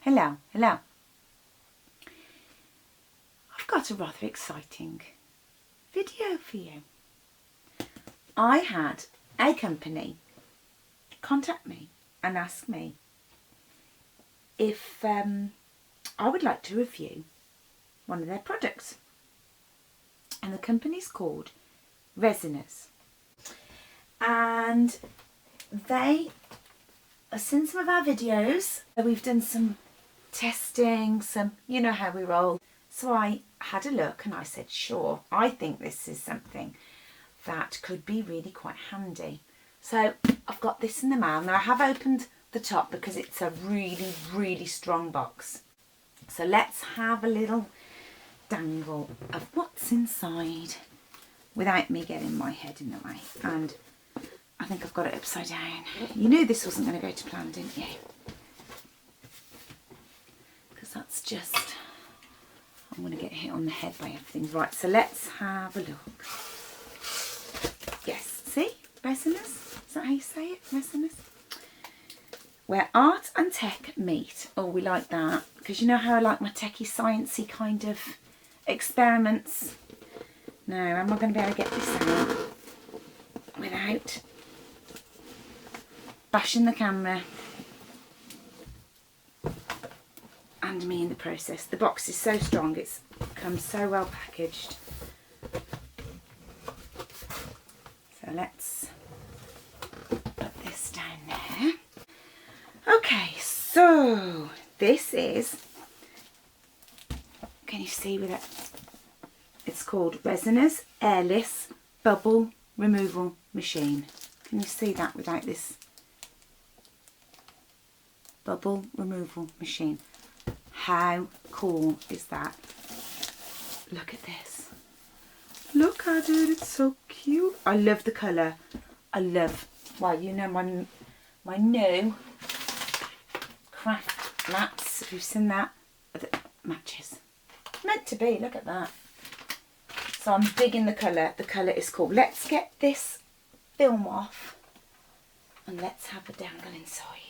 Hello. I've got a rather exciting video for you. I had a company contact me and ask me if I would like to review one of their products. And the company's called Resiners. And they have seen some of our videos. We've done some testing, you know how we roll. So I had a look and I said, sure, I think this is something that could be really quite handy. So I've got this in the mail. Now I have opened the top because it's a really, really strong box. So let's have a little dangle of what's inside without me getting my head in the way. And I think I've got it upside down. You knew this wasn't going to go to plan, didn't you? Because that's just, I'm going to get hit on the head by everything. Right, so let's have a look. Yes, see? Resiners? Is that how you say it? Resiners? Where art and tech meet. Oh, we like that. Because you know how I like my techie, sciencey kind of experiments. Now, am I going to be able to get this out without bashing the camera and me in the process? The box is so strong, it's come so well packaged. So let's put this down there. Okay, so this is, can you see with it? It's called Resiners Airless Bubble Removal Machine. Can you see that without this? Bubble removal machine. How cool is that? Look at this. Look at it, it's so cute. I love the colour. I love, well, you know my new craft mats, if you've seen that, the matches. Meant to be, look at that. So I'm digging the colour. The colour is cool. Let's get this film off and let's have a dangle inside.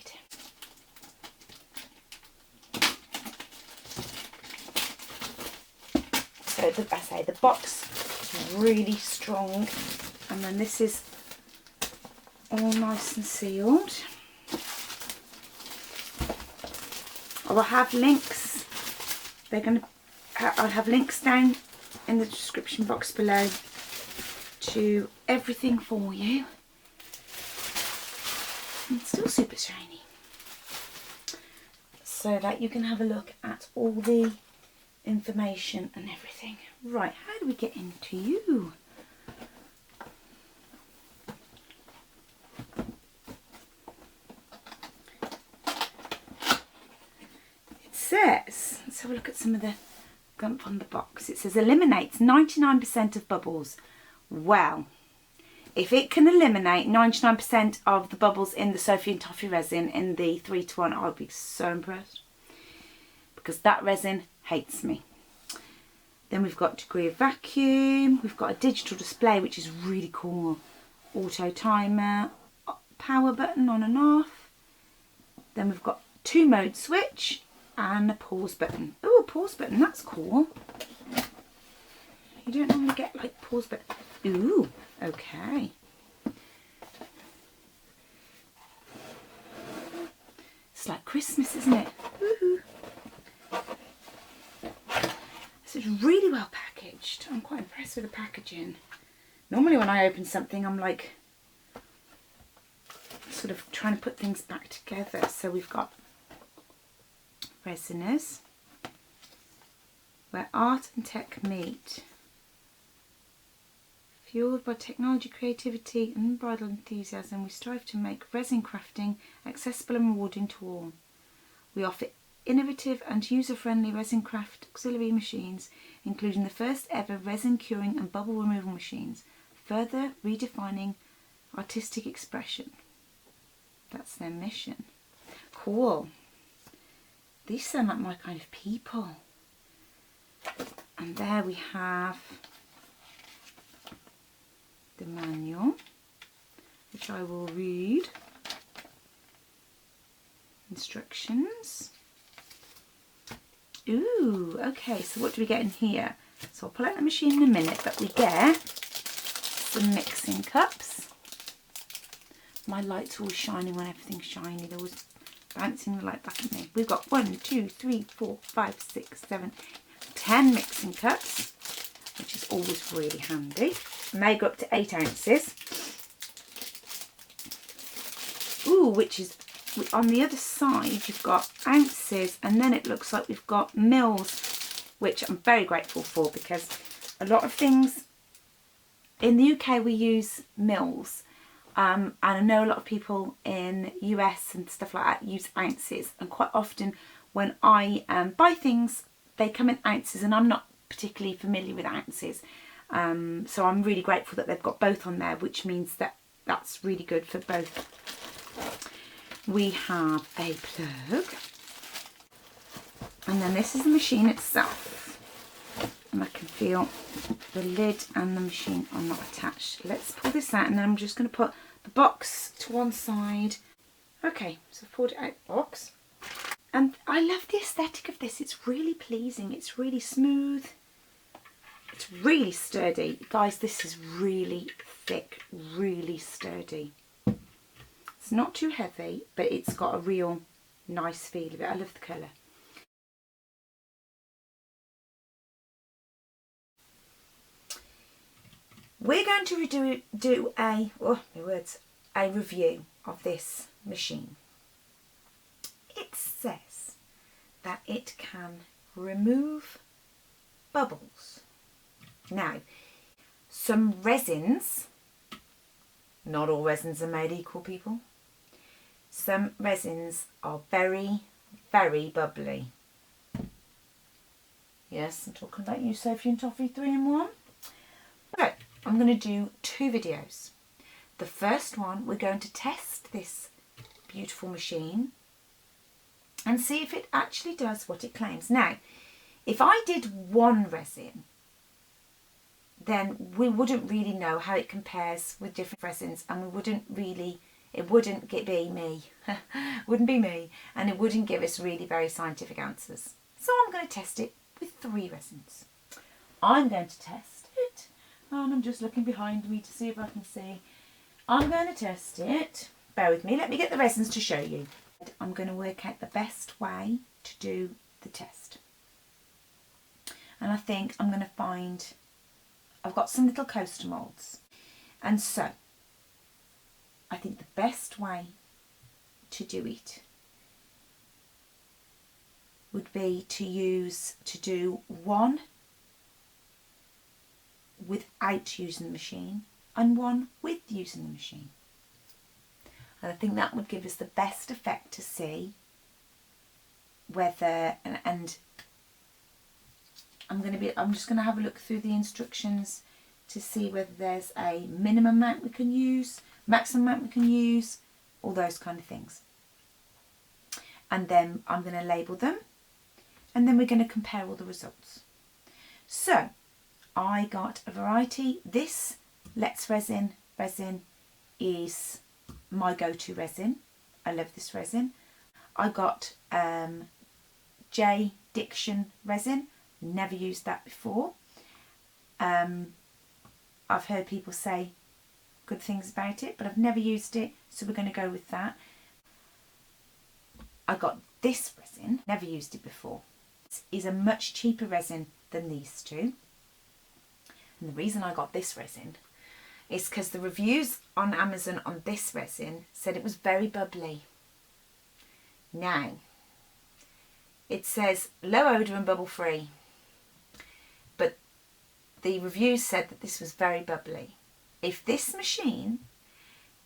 So I say the box is really strong, and then this is all nice and sealed. I will have links. I'll have links down in the description box below to everything for you. It's still super shiny, so that you can have a look at all the information and everything. Right, how do we get into you? It says, let's have a look at some of the gump on the box. It says eliminates 99% of bubbles. Well, if it can eliminate 99% of the bubbles in the Sophie and Toffee resin in the 3:1, I'll be so impressed, because that resin hates me. Then we've got degree of vacuum. We've got a digital display, which is really cool. Auto timer, power button on and off. Then we've got 2-mode switch and a pause button. Oh, a pause button, that's cool. You don't normally get like pause button. Ooh, okay. It's like Christmas, isn't it? Woohoo. This is really well packaged. I'm quite impressed with the packaging. Normally when I open something, I'm like sort of trying to put things back together. So we've got Resiners, where art and tech meet. Fueled by technology, creativity and unbridled enthusiasm, we strive to make resin crafting accessible and rewarding to all. We offer innovative and user-friendly resin craft auxiliary machines, including the first ever resin curing and bubble removal machines, further redefining artistic expression. That's their mission. Cool. These sound like my kind of people. And there we have the manual, which I will read. Instructions. Ooh, okay, so what do we get in here? So I'll pull out the machine in a minute, but we get some mixing cups. My light's always shining when everything's shiny. They're always bouncing the light back at me. We've got 1, 2, 3, 4, 5, 6, 7, 10 mixing cups, which is always really handy. And they go up to 8 ounces. Ooh, which is on the other side, you've got ounces, and then it looks like we've got mils, which I'm very grateful for, because a lot of things in the UK we use mils, and I know a lot of people in US and stuff like that use ounces, and quite often when I buy things, they come in ounces, and I'm not particularly familiar with ounces, so I'm really grateful that they've got both on there, which means that that's really good for both. We have a plug, and then this is the machine itself, and I can feel the lid and the machine are not attached. Let's pull this out, and then I'm just going to put the box to one side. Okay, so I've pulled it out the box, and I love the aesthetic of this. It's really pleasing, it's really smooth, it's really sturdy. Guys, this is really thick, really sturdy. It's not too heavy, but it's got a real nice feel of it. I love the colour. We're going to do a review of this machine. It says that it can remove bubbles. Now, some resins, not all resins are made equal, people. Some resins are very, very bubbly. Yes, I'm talking about you, Sophie and Toffee 3 in 1. So, I'm going to do 2 videos. The first one, we're going to test this beautiful machine and see if it actually does what it claims. Now, if I did one resin, then we wouldn't really know how it compares with different resins, and we wouldn't really, it wouldn't be me, wouldn't be me, and it wouldn't give us really very scientific answers. So I'm going to test it with 3 resins. I'm going to test it, and I'm just looking behind me to see if I can see. I'm going to test it. Bear with me, let me get the resins to show you. I'm going to work out the best way to do the test. And I think I'm going to find, I've got some little coaster moulds, and so I think the best way to do it would be to do one without using the machine and one with using the machine. And I think that would give us the best effect to see whether, and I'm just going to have a look through the instructions to see whether there's a minimum amount we can use, maximum amount we can use, all those kind of things. And then I'm going to label them, and then we're going to compare all the results. So I got a variety. This Let's Resin is my go-to resin. I love this resin. I got J Diction resin. Never used that before. I've heard people say good things about it, but I've never used it, so we're going to go with that. I got this resin, never used it before. It is a much cheaper resin than these two. And the reason I got this resin is because the reviews on Amazon on this resin said it was very bubbly. Now, it says low odour and bubble free, but the reviews said that this was very bubbly. If this machine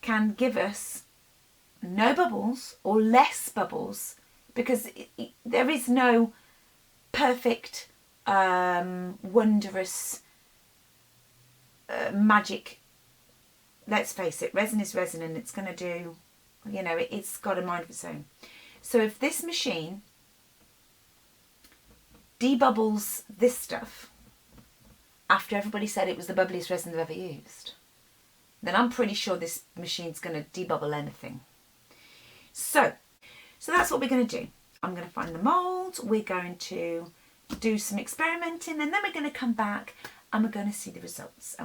can give us no bubbles or less bubbles, because there is no perfect, wondrous magic. Let's face it, resin is resin, and it's going to do, you know, it's got a mind of its own. So if this machine debubbles this stuff after everybody said it was the bubbliest resin they've ever used, then I'm pretty sure this machine's going to debubble anything. So that's what we're going to do. I'm going to find the mould, we're going to do some experimenting, and then we're going to come back and we're going to see the results.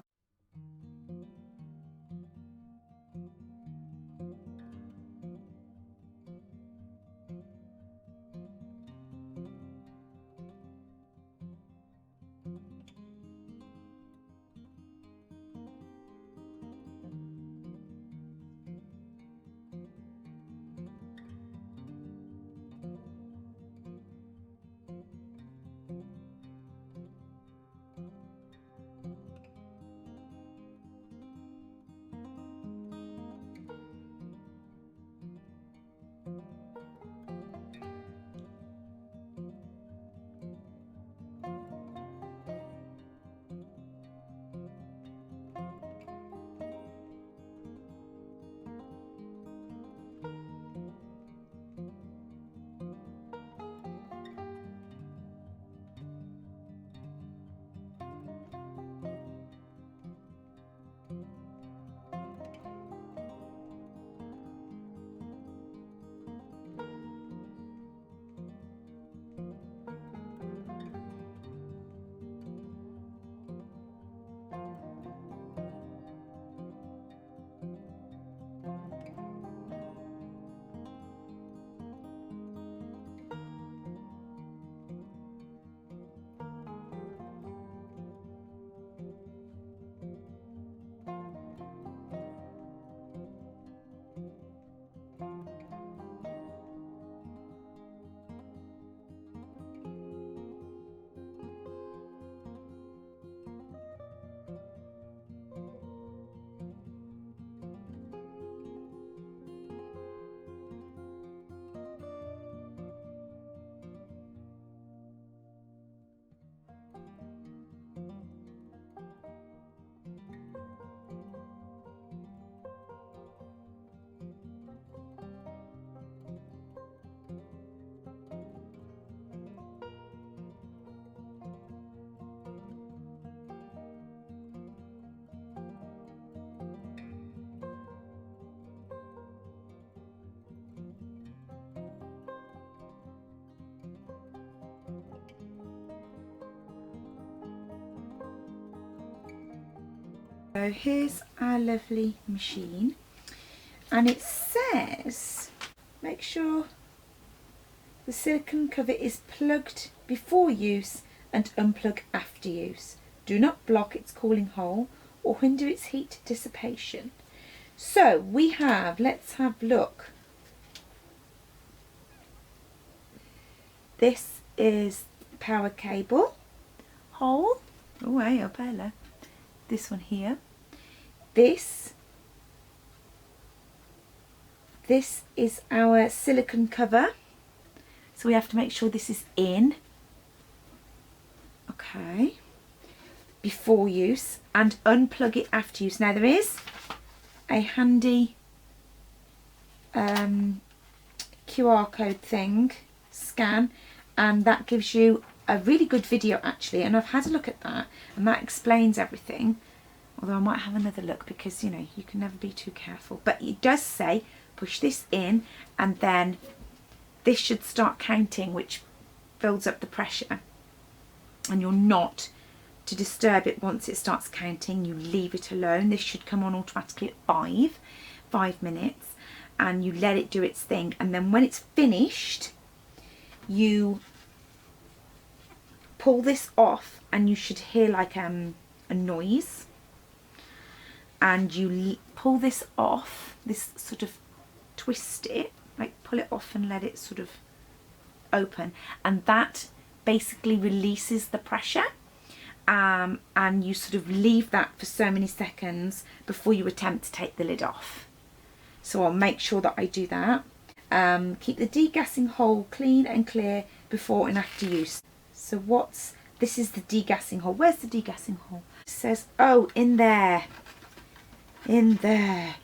So here's our lovely machine, and it says make sure the silicone cover is plugged before use and unplug after use. Do not block its cooling hole or hinder its heat dissipation. So we have, let's have a look. This is the power cable hole. Oh, way up, Ella. This one here. This is our silicone cover. So we have to make sure this is in. Okay. Before use, and unplug it after use. Now there is a handy QR code thing, scan, and that gives you a really good video actually, and I've had a look at that, and that explains everything, although I might have another look because, you know, you can never be too careful. But it does say push this in, and then this should start counting, which builds up the pressure, and you're not to disturb it once it starts counting. You leave it alone. This should come on automatically at 5 minutes, and you let it do its thing, and then when it's finished you pull this off, and you should hear like a noise, and you pull this off, this sort of twist it, like pull it off and let it sort of open, and that basically releases the pressure, and you sort of leave that for so many seconds before you attempt to take the lid off. So I'll make sure that I do that. Keep the degassing hole clean and clear before and after use. So this is the degassing hole. Where's the degassing hole? It says, oh, in there. In there.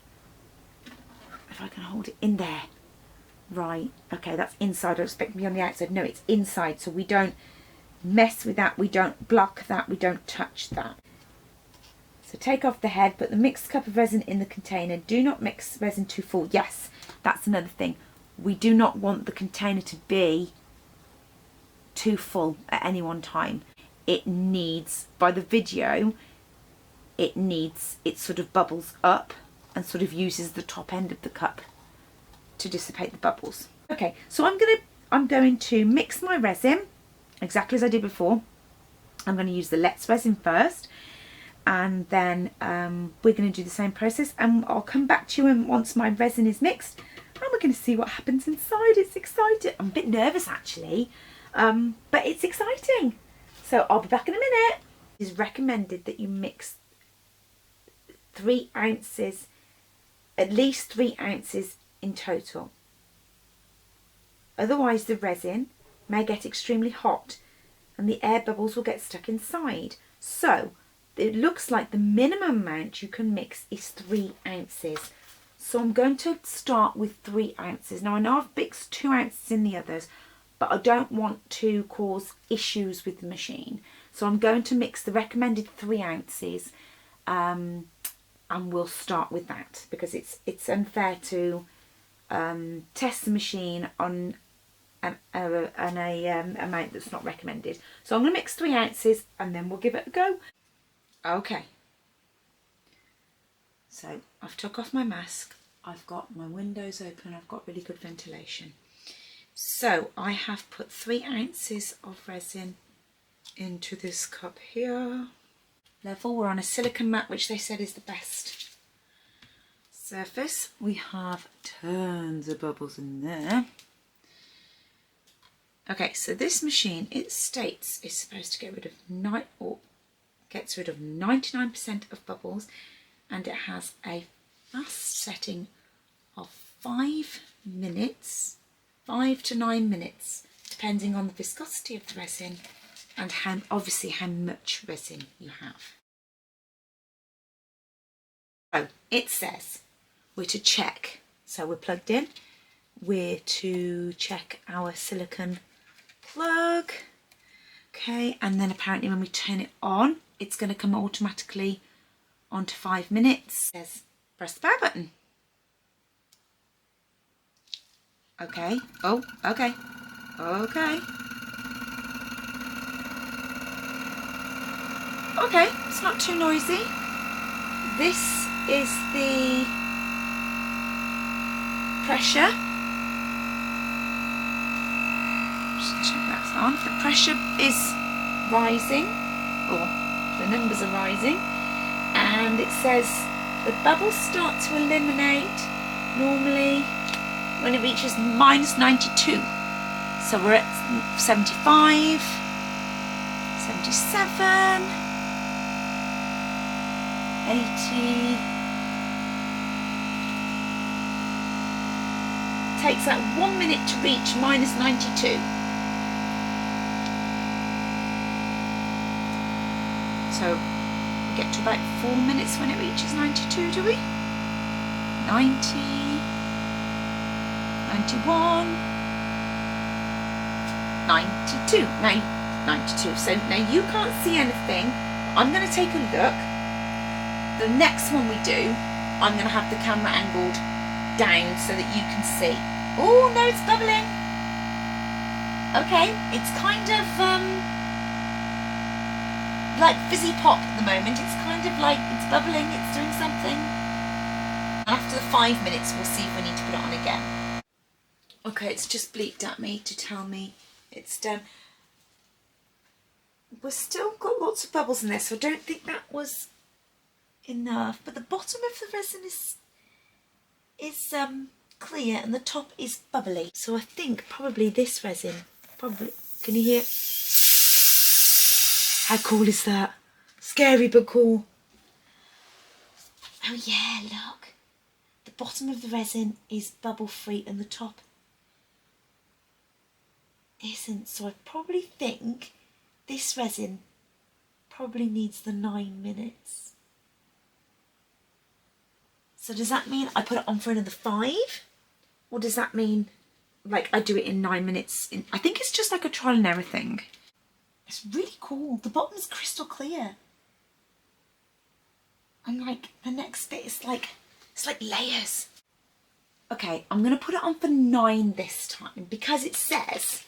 If I can hold it in there. Right. Okay, that's inside. I expect it to be on the outside. No, it's inside. So we don't mess with that. We don't block that. We don't touch that. So take off the head. Put the mixed cup of resin in the container. Do not mix resin too full. Yes, that's another thing. we do not want the container to be too full at any one time. It needs, by the video, it sort of bubbles up and sort of uses the top end of the cup to dissipate the bubbles. Okay, so I'm going to mix my resin exactly as I did before. I'm going to use the Let's resin first, and then we're going to do the same process, and I'll come back to you once my resin is mixed, and we're going to see what happens inside. It's exciting. I'm a bit nervous actually, but it's exciting. So I'll be back in a minute. It is recommended that you mix 3 ounces, at least 3 ounces in total. Otherwise the resin may get extremely hot and the air bubbles will get stuck inside. So it looks like the minimum amount you can mix is 3 ounces. So I'm going to start with 3 ounces. Now I know I've mixed 2 ounces in the others, but I don't want to cause issues with the machine. So I'm going to mix the recommended 3 ounces, and we'll start with that, because it's unfair to test the machine on an amount that's not recommended. So I'm going to mix 3 ounces and then we'll give it a go. Okay. So I've took off my mask. I've got my windows open. I've got really good ventilation. So I have put 3 ounces of resin into this cup here. Level, we're on a silicone mat, which they said is the best surface. We have tons of bubbles in there. Okay, so this machine, it states it's supposed to get rid of gets rid of 99% of bubbles, and it has a fast setting of 5 minutes, 5 to 9 minutes, depending on the viscosity of the resin and obviously how much resin you have. So it says we're to check, so we're plugged in, we're to check our silicone plug. Okay, and then apparently when we turn it on, it's going to come automatically onto 5 minutes. It says press the power button. Okay, oh, okay, okay. Okay, it's not too noisy. This is the pressure. Just check that's on. The pressure is rising, or the numbers are rising, and it says the bubbles start to eliminate normally when it reaches -92. So we're at 75, 77, 80. Takes that 1 minute to reach -92. So we get to about 4 minutes when it reaches 92, do we? 90, 91, 92. Now 92. So now you can't see anything. I'm going to take a look. The next one we do, I'm going to have the camera angled down so that you can see. Oh no, it's bubbling. Okay, it's kind of like fizzy pop at the moment. It's kind of like it's bubbling, it's doing something. After the 5 minutes, we'll see if we need to put it on again. Okay, it's just bleeped at me to tell me it's done. We've still got lots of bubbles in there, so I don't think that was enough. But the bottom of the resin is clear and the top is bubbly. So I think probably this resin, can you hear? How cool is that? Scary but cool. Oh yeah, look. The bottom of the resin is bubble free and the top isn't. So I probably think this resin probably needs the 9 minutes. So does that mean I put it on for another 5? Or does that mean like I do it in 9 minutes? I think it's just like a trial and error thing. It's really cool. The bottom's crystal clear. And like the next bit is like, it's like layers. Okay, I'm going to put it on for 9 this time because it says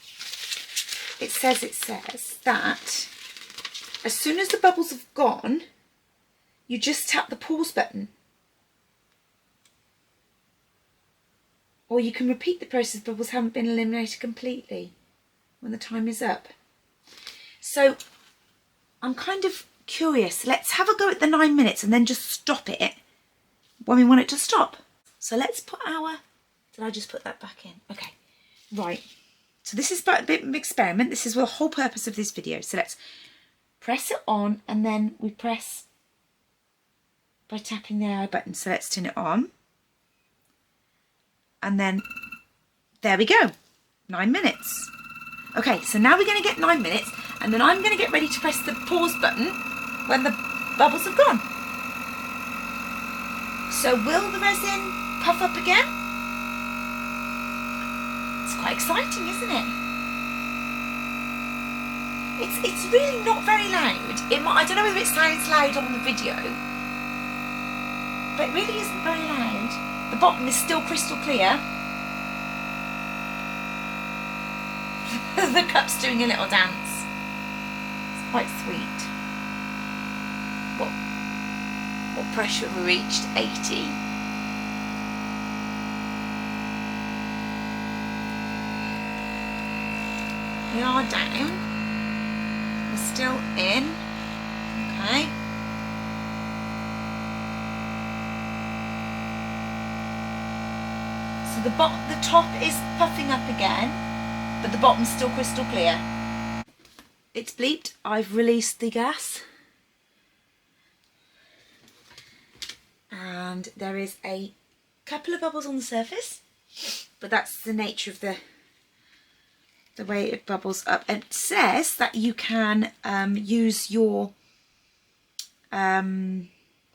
that as soon as the bubbles have gone, you just tap the pause button. Or you can repeat the process if bubbles haven't been eliminated completely when the time is up. So I'm kind of curious. Let's have a go at the 9 minutes and then just stop it when we want it to stop. So let's put our... Did I just put that back in? Okay, right. So this is a bit of an experiment. This is the whole purpose of this video. So let's press it on and then we press by tapping the AI button. So let's turn it on. And then there we go, 9 minutes. Okay, so now we're going to get 9 minutes and then I'm going to get ready to press the pause button when the bubbles have gone. So will the resin puff up again? It's quite exciting, isn't it? It's really not very loud. I don't know whether it sounds loud on the video, but it really isn't very loud. The bottom is still crystal clear. The cup's doing a little dance. It's quite sweet. What pressure have we reached? 80. We are down. We're still in. Okay. So the top is puffing up again, but the bottom's still crystal clear. It's bleeped. I've released the gas. And there is a couple of bubbles on the surface, but that's the nature of the way it bubbles up. And it says that you can use your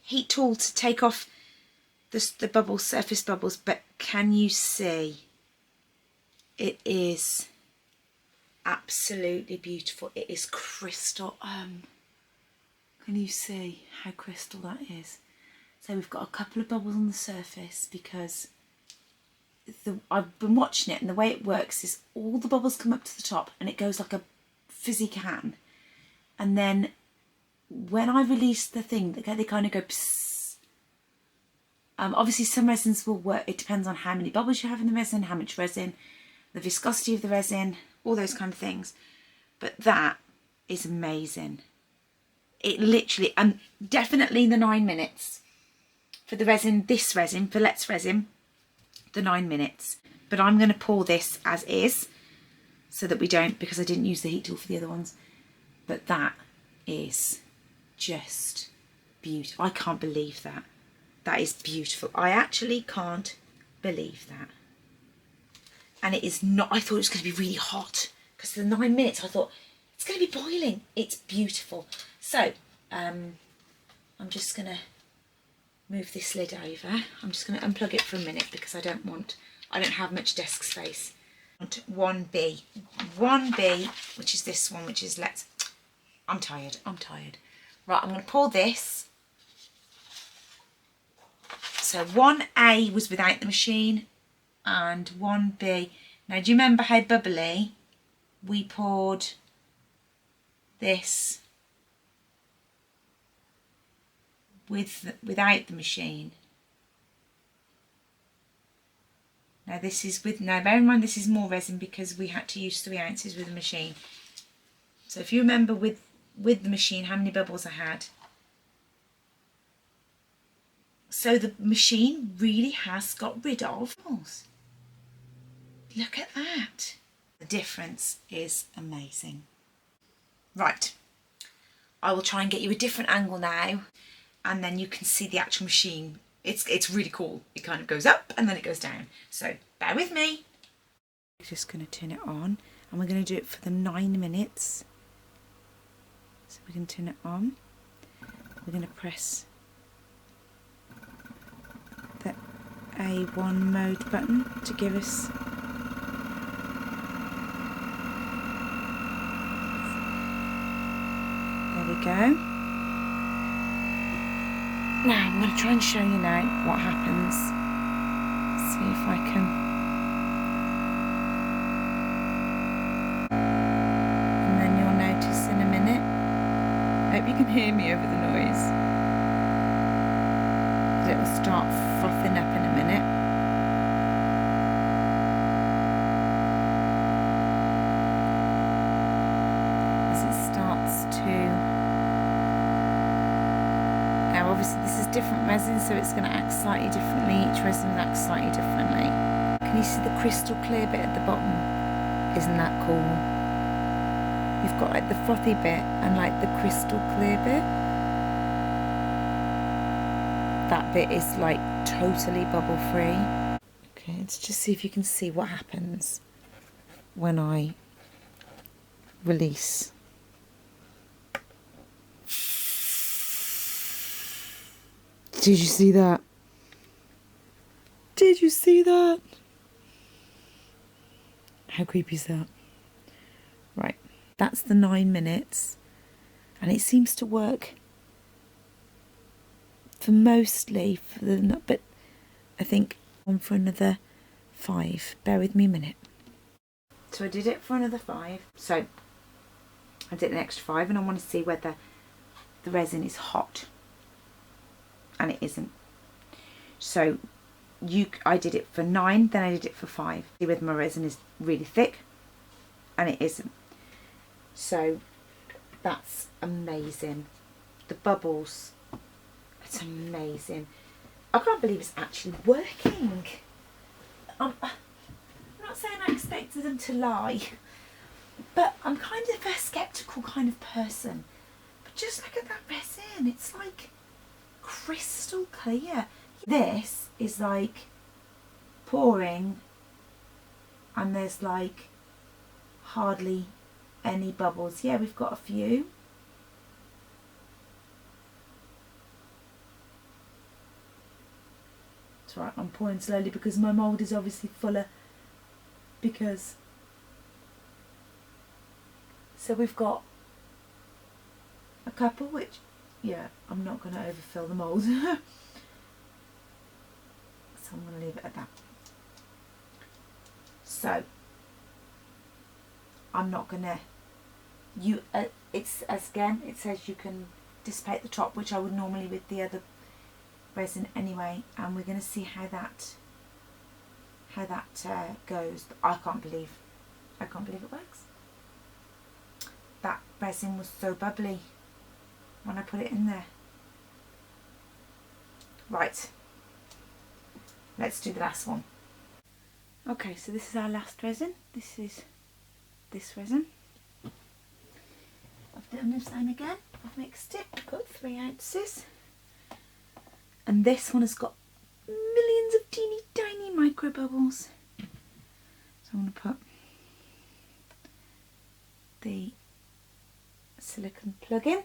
heat tool to take off the bubbles, surface bubbles, but can you see? It is absolutely beautiful. It is crystal. Can you see how crystal that is? So we've got a couple of bubbles on the surface because I've been watching it, and the way it works is all the bubbles come up to the top and it goes like a fizzy can, and then when I release the thing, they kind of go psss. Obviously some resins will work, it depends on how many bubbles you have in the resin, how much resin, the viscosity of the resin, all those kind of things, but that is amazing. It literally, and definitely the 9 minutes for the resin, this resin, for Let's Resin, the 9 minutes. But I'm going to pour this as is so that we don't, because I didn't use the heat tool for the other ones. But that is just beautiful. I can't believe that. That is beautiful. I actually can't believe that. And it is not, I thought it was going to be really hot because the 9 minutes I thought it's going to be boiling. It's beautiful. So I'm just going to move this lid over. I'm just going to unplug it for a minute because I don't have much desk space. I want 1B, which is this one, which is I'm tired. Right, I'm going to pour this. So 1A was without the machine and 1B. Now, do you remember how bubbly we poured this without the machine? Now this is bear in mind this is more resin because we had to use 3 ounces with the machine. So if you remember with the machine how many bubbles I had. So the machine really has got rid of bubbles. Look at that. The difference is amazing. Right, I will try and get you a different angle now and then you can see the actual machine. It's really cool. It kind of goes up and then it goes down. So bear with me. We're just going to turn it on and we're going to do it for the 9 minutes. So we're going to turn it on. We're going to press the A1 mode button to give us there we go. Now I'm going to try and show you now what happens. So see if I can. And then you'll notice in a minute. I hope you can hear me over the noise. It'll start frothing up in a minute. As it starts to. Now obviously this is different resin, so it's going to act slightly differently. Each resin will act slightly differently. Can you see the crystal clear bit at the bottom? Isn't that cool? You've got like the frothy bit and like the crystal clear bit. That bit is like totally bubble free. Okay, let's just see if you can see what happens when I release. Did you see that? Did you see that? How creepy is that? Right, that's the 9 minutes, and it seems to work for mostly for the, but I think on for another 5. Bear with me a minute. So I did it for another 5. So I did an extra 5, and I want to see whether the resin is hot, and it isn't. So I did it for 9, then I did it for 5. See whether my resin is really thick, and it isn't. So that's amazing. The bubbles, it's amazing. I can't believe it's actually working. I'm not saying I expected them to lie, but I'm kind of a skeptical kind of person. But just look at that resin, it's like crystal clear. This is like pouring, and there's like hardly any bubbles. Yeah, we've got a few. It's right, I'm pouring slowly because my mould is obviously fuller. Because so we've got a couple, which, yeah, I'm not going to overfill the mould. So I'm going to leave it at that. So I'm not going to, it's, as again, it says you can dissipate the top, which I would normally with the other resin anyway, and we're going to see how that goes. But I can't believe it works. That resin was so bubbly when I put it in there. Right, let's do the last one. Okay, so this is our last resin. This is this resin. I've done the same again. I've mixed it, put 3 ounces. And this one has got millions of teeny tiny micro bubbles. So I'm going to put the silicone plug in.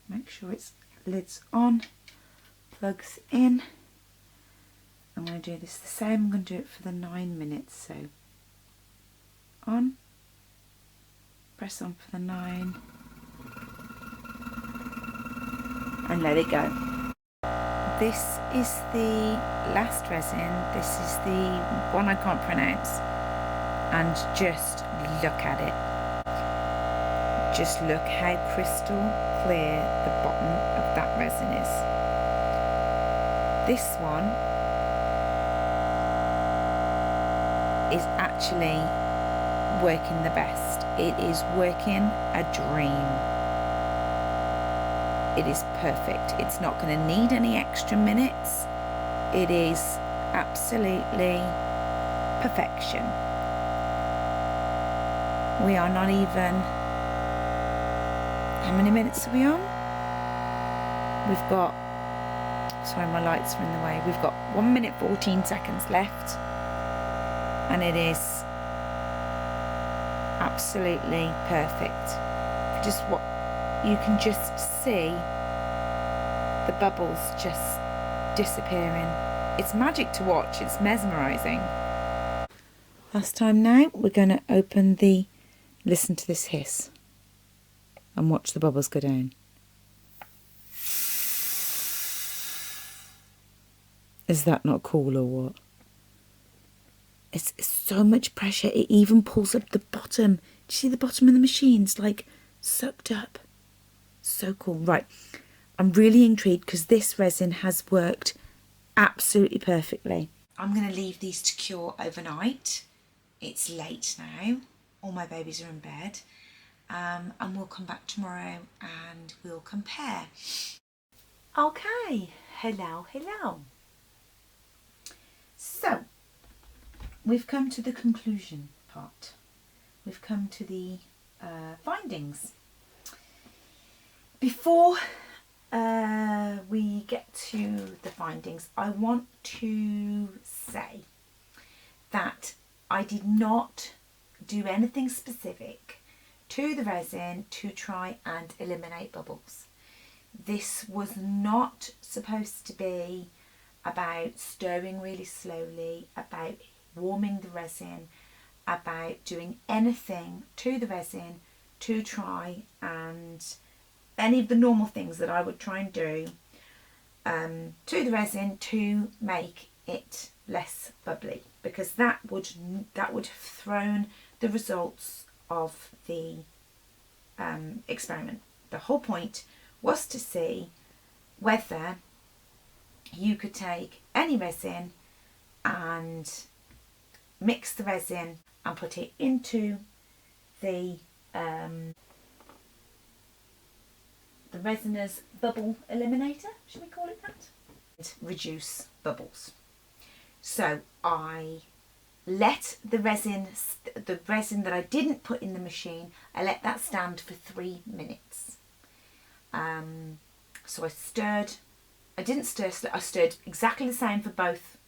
Make sure it's lid's on, plugs in. I'm going to do this the same. I'm going to do it for the 9 minutes. So on, press on for the 9, and let it go. This is the last resin. This is the one I can't pronounce, and just look at it. Just look how crystal clear the bottom of that resin is. This one is actually working the best. It is working a dream. It is perfect. It's not going to need any extra minutes. It is absolutely perfection. We are not even, how many minutes are we on? We've got, sorry, my lights are in the way. We've got 1 minute 14 seconds left, and it is absolutely perfect. Just what you can just see the bubbles just disappearing. It's magic to watch. It's mesmerizing. Last time now, we're going to open the, listen to this hiss. and watch the bubbles go down. Is that not cool or what? It's so much pressure, it even pulls up the bottom. Do you see the bottom of the machine's like sucked up? So cool. Right, I'm really intrigued because this resin has worked absolutely perfectly. I'm going to leave these to cure overnight. It's late now. All my babies are in bed. And we'll come back tomorrow and we'll compare. Okay, hello. So, we've come to the conclusion part. We've come to the findings. Before we get to the findings, I want to say that I did not do anything specific to the resin to try and eliminate bubbles. This was not supposed to be about stirring really slowly, about warming the resin, about doing anything to the resin to try and any of the normal things that I would try and do to the resin to make it less bubbly, because that would have thrown the results of the experiment. The whole point was to see whether you could take any resin and mix the resin and put it into the Resiners bubble eliminator, should we call it that? And reduce bubbles. So I let the resin that I didn't put in the machine, I let that stand for 3 minutes. So I stirred. I didn't stir. I stirred exactly the same for both.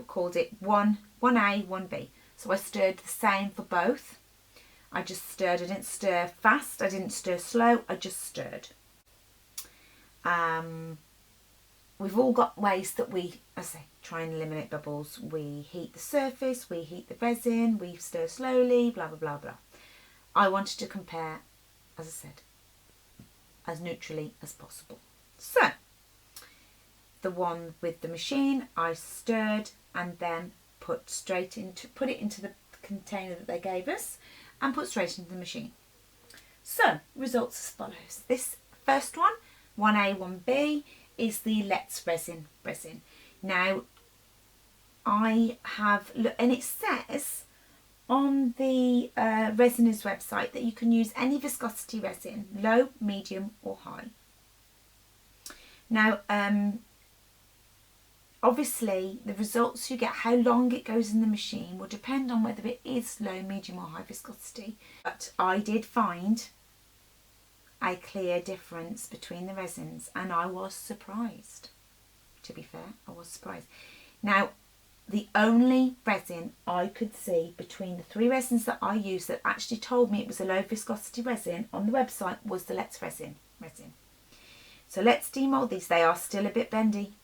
Called it 1A, 1B. So I stirred the same for both. I just stirred. I didn't stir fast. I didn't stir slow. I just stirred. We've all got ways that we, as I say, try and eliminate bubbles. We heat the surface. We heat the resin. We stir slowly. Blah blah blah blah. I wanted to compare, as I said, as neutrally as possible. So the one with the machine, I stirred and then put it into the container that they gave us and put straight into the machine. So results as follows. This first one, 1A, 1B, is the Let's Resin. Now I have looked, and it says on the Resiners website that you can use any viscosity resin, low, medium or high. Now obviously the results you get, how long it goes in the machine, will depend on whether it is low, medium or high viscosity. But I did find a clear difference between the resins and I was surprised. To be fair, I was surprised. Now the only resin I could see between the 3 resins that I used that actually told me it was a low viscosity resin on the website was the Let's Resin. So let's demould these. They are still a bit bendy,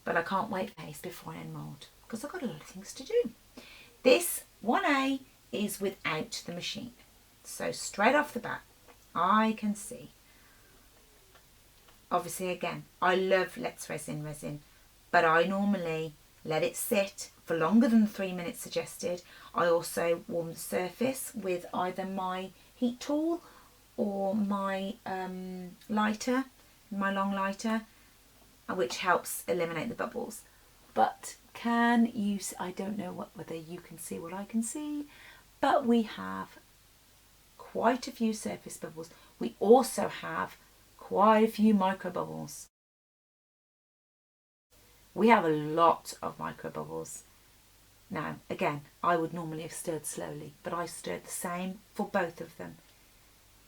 but I can't wait for paste before I unmould because I've got a lot of things to do. This 1A is without the machine. So straight off the bat, I can see. Obviously, again, I love Let's Resin, but I normally let it sit for longer than the 3 minutes suggested. I also warm the surface with either my heat tool or my lighter, my long lighter, which helps eliminate the bubbles. But can you, I don't know whether you can see what I can see, but we have quite a few surface bubbles. We also have quite a few micro bubbles. We have a lot of micro bubbles. Now, again, I would normally have stirred slowly, but I stirred the same for both of them.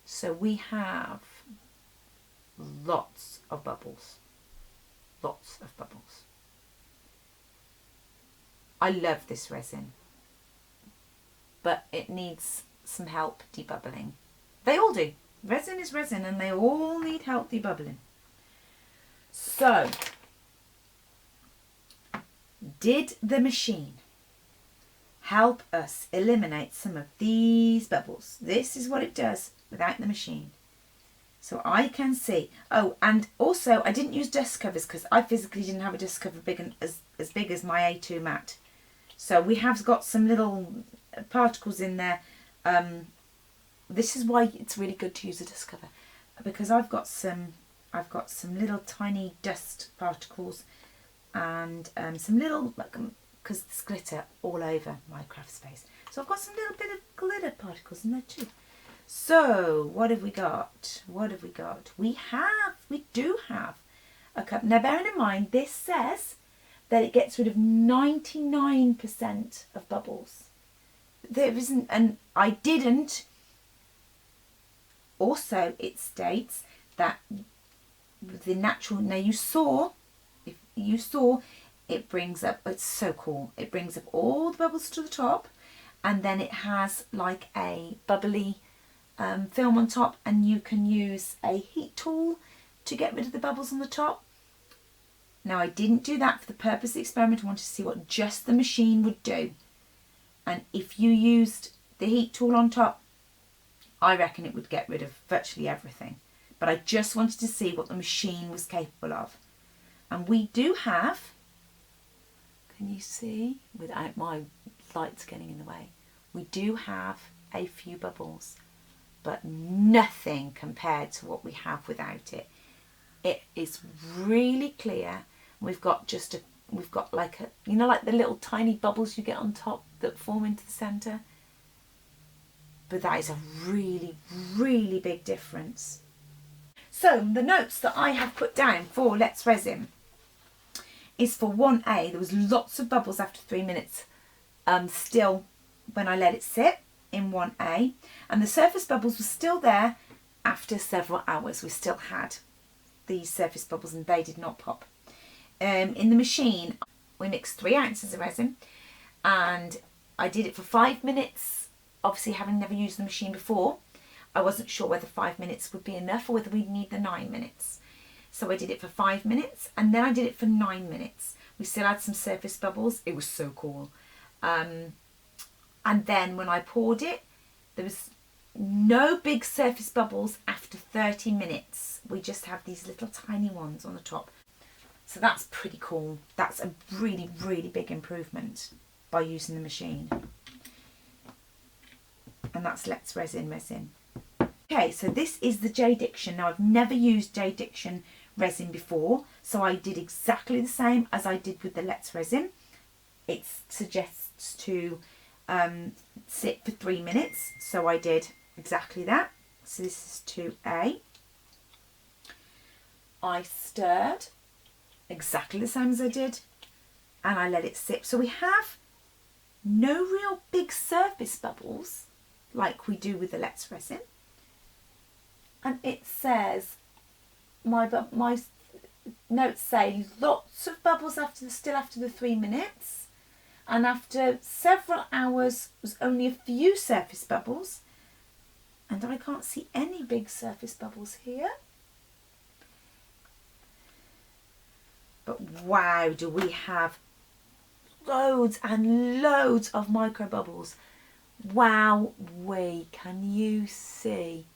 So we have lots of bubbles. Lots of bubbles. I love this resin, but it needs some help debubbling. They all do. Resin is resin and they all need help debubbling. So, did the machine help us eliminate some of these bubbles. This is what it does without the machine. So I can see. Oh, and also I didn't use dust covers because I physically didn't have a dust cover as big as my A2 mat. So we have got some little particles in there. This is why it's really good to use a dust cover, because I've got some little tiny dust particles and some little, because there's glitter all over my craft space. So I've got some little bit of glitter particles in there too. So what have we got? What have we got? We do have a cup. Now bearing in mind, this says that it gets rid of 99% of bubbles. There isn't, and I didn't. Also, it states that the natural, now you saw, if you saw, it brings up, it's so cool, it brings up all the bubbles to the top, and then it has like a bubbly film on top, and you can use a heat tool to get rid of the bubbles on the top. Now I didn't do that for the purpose of the experiment. I wanted to see what just the machine would do, and if you used the heat tool on top, I reckon it would get rid of virtually everything. But I just wanted to see what the machine was capable of. And we do have, can you see, without my lights getting in the way, we do have a few bubbles, but nothing compared to what we have without it. It is really clear. We've got like a, you know, like the little tiny bubbles you get on top that form into the centre. But that is a really, really big difference. So the notes that I have put down for Let's Resin is for 1A. There was lots of bubbles after 3 minutes still when I let it sit in 1A. And the surface bubbles were still there after several hours. We still had these surface bubbles and they did not pop. In the machine, we mixed 3 ounces of resin and I did it for 5 minutes. Obviously, having never used the machine before, I wasn't sure whether 5 minutes would be enough or whether we'd need the 9 minutes. So I did it for 5 minutes and then I did it for 9 minutes. We still had some surface bubbles. It was so cool. And then when I poured it, there was no big surface bubbles after 30 minutes. We just have these little tiny ones on the top. So that's pretty cool. That's a really, really big improvement by using the machine. And that's Let's Resin resin. Okay, so this is the J Diction. Now I've never used J Diction resin before, so I did exactly the same as I did with the Let's Resin. It suggests to sit for 3 minutes, so I did exactly that. So this is 2A. I stirred exactly the same as I did, and I let it sit. So we have no real big surface bubbles like we do with the Let's Resin. And it says, my notes say lots of bubbles still after the 3 minutes, and after several hours was only a few surface bubbles, and I can't see any big surface bubbles here. But wow, do we have loads and loads of micro bubbles. Wow, can you see?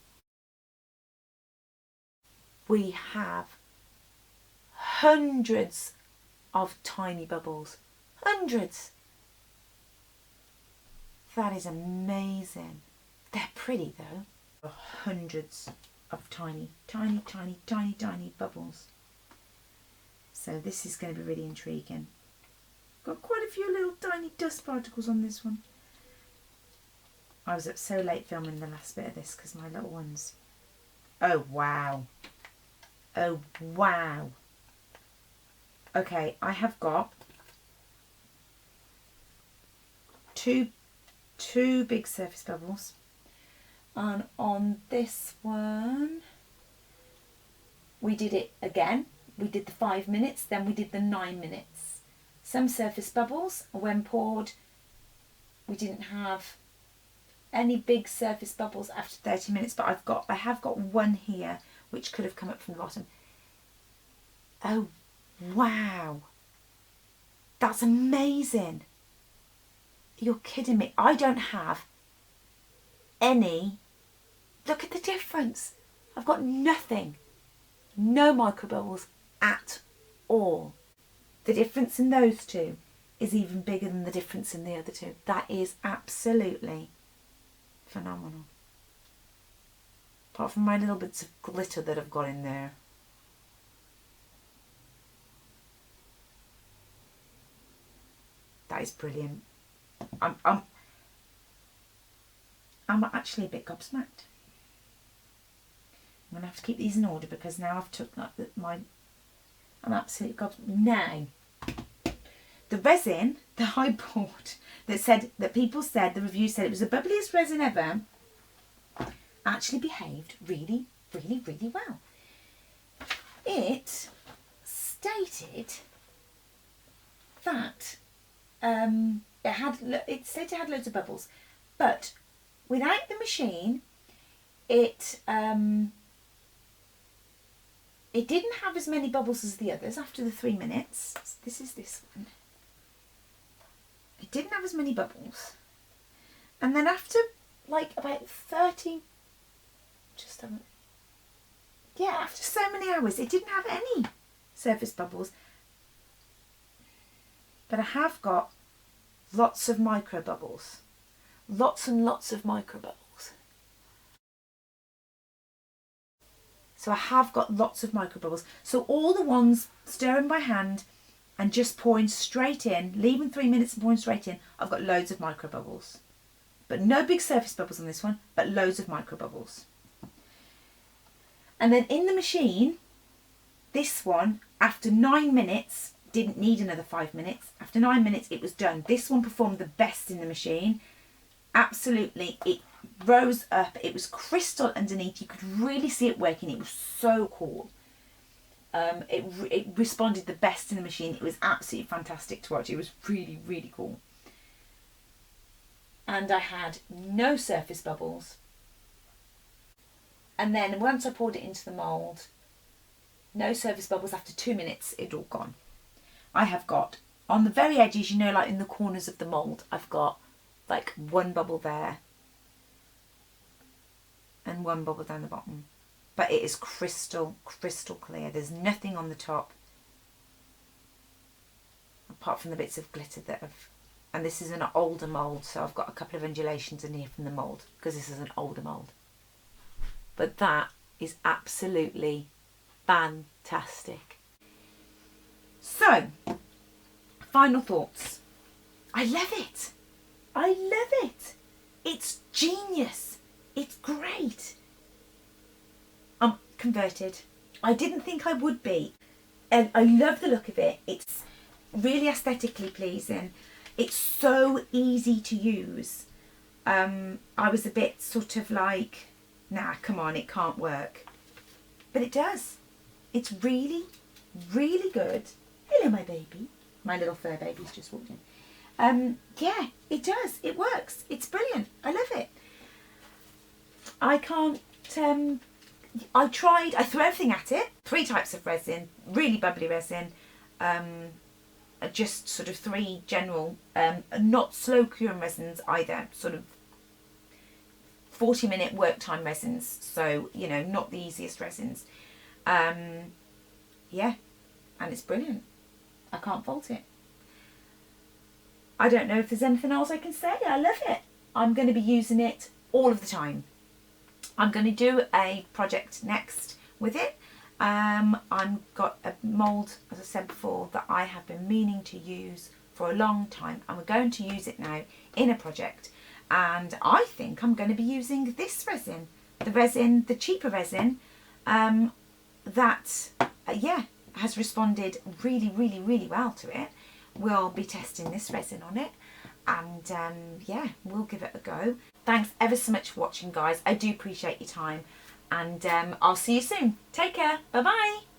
We have hundreds of tiny bubbles. Hundreds. That is amazing. They're pretty though. Hundreds of tiny bubbles. So this is going to be really intriguing. Got quite a few little tiny dust particles on this one. I was up so late filming the last bit of this because my little ones. Oh wow. Oh wow. Okay, I have got two big surface bubbles, and on this one we did it again. We did the 5 minutes, then we did the 9 minutes. Some surface bubbles, when poured, we didn't have any big surface bubbles after 30 minutes, but I have got one here which could have come up from the bottom. Oh wow, that's amazing. You're kidding me. I don't have any. Look at the difference. I've got nothing. No micro bubbles at all. The difference in those two is even bigger than the difference in the other two. That is absolutely phenomenal. Apart from my little bits of glitter that I've got in there. That is brilliant. I'm actually a bit gobsmacked. I'm going to have to keep these in order because now I've took I'm absolutely gobsmacked. Now, the resin that I bought that people said, the review said it was the bubbliest resin ever, actually behaved really, really, really well. It stated that it said it had loads of bubbles, but without the machine, it didn't have as many bubbles as the others after the 3 minutes. This is this one. It didn't have as many bubbles. And then after like about 30, after so many hours, it didn't have any surface bubbles. But I have got lots of micro bubbles. Lots and lots of micro bubbles. So I have got lots of micro bubbles. So all the ones stirring by hand and just pouring straight in, leaving 3 minutes and pouring straight in, I've got loads of micro bubbles. But no big surface bubbles on this one, but loads of micro bubbles. And then in the machine, this one, after 9 minutes, didn't need another 5 minutes. After 9 minutes, it was done. This one performed the best in the machine. Absolutely, it rose up. It was crystal underneath. You could really see it working. It was so cool. It responded the best in the machine. It was absolutely fantastic to watch. It was really, really cool. And I had no surface bubbles. And then once I poured it into the mould, no surface bubbles. After 2 minutes, it'd all gone. I have got, on the very edges, you know, like in the corners of the mould, I've got like one bubble there and one bubble down the bottom. But it is crystal, crystal clear. There's nothing on the top apart from the bits of glitter that have, and this is an older mould, so I've got a couple of undulations in here from the mould because this is an older mould. But that is absolutely fantastic. So, final thoughts. I love it. I love it. It's genius. It's great. I'm converted. I didn't think I would be. And I love the look of it. It's really aesthetically pleasing. It's so easy to use. I was a bit sort of like, nah, come on, it can't work. But it does. It's really, really good. Hello, my baby. My little fur baby's just walked in. Yeah, it does. It works. It's brilliant. I love it. I can't... I threw everything at it. 3 types of resin. Really bubbly resin. Just sort of 3 general, not slow curing resins either. Sort of 40-minute work time resins. So, you know, not the easiest resins. Yeah, and it's brilliant. I can't fault it. I don't know if there's anything else I can say. I love it. I'm going to be using it all of the time. I'm going to do a project next with it. I've got a mould, as I said before, that I have been meaning to use for a long time, and we're going to use it now in a project. And I think I'm going to be using this resin, the cheaper resin, that has responded really, really, really well to it. We'll be testing this resin on it, and yeah, we'll give it a go. Thanks ever so much for watching, guys. I do appreciate your time, and I'll see you soon. Take care. Bye bye.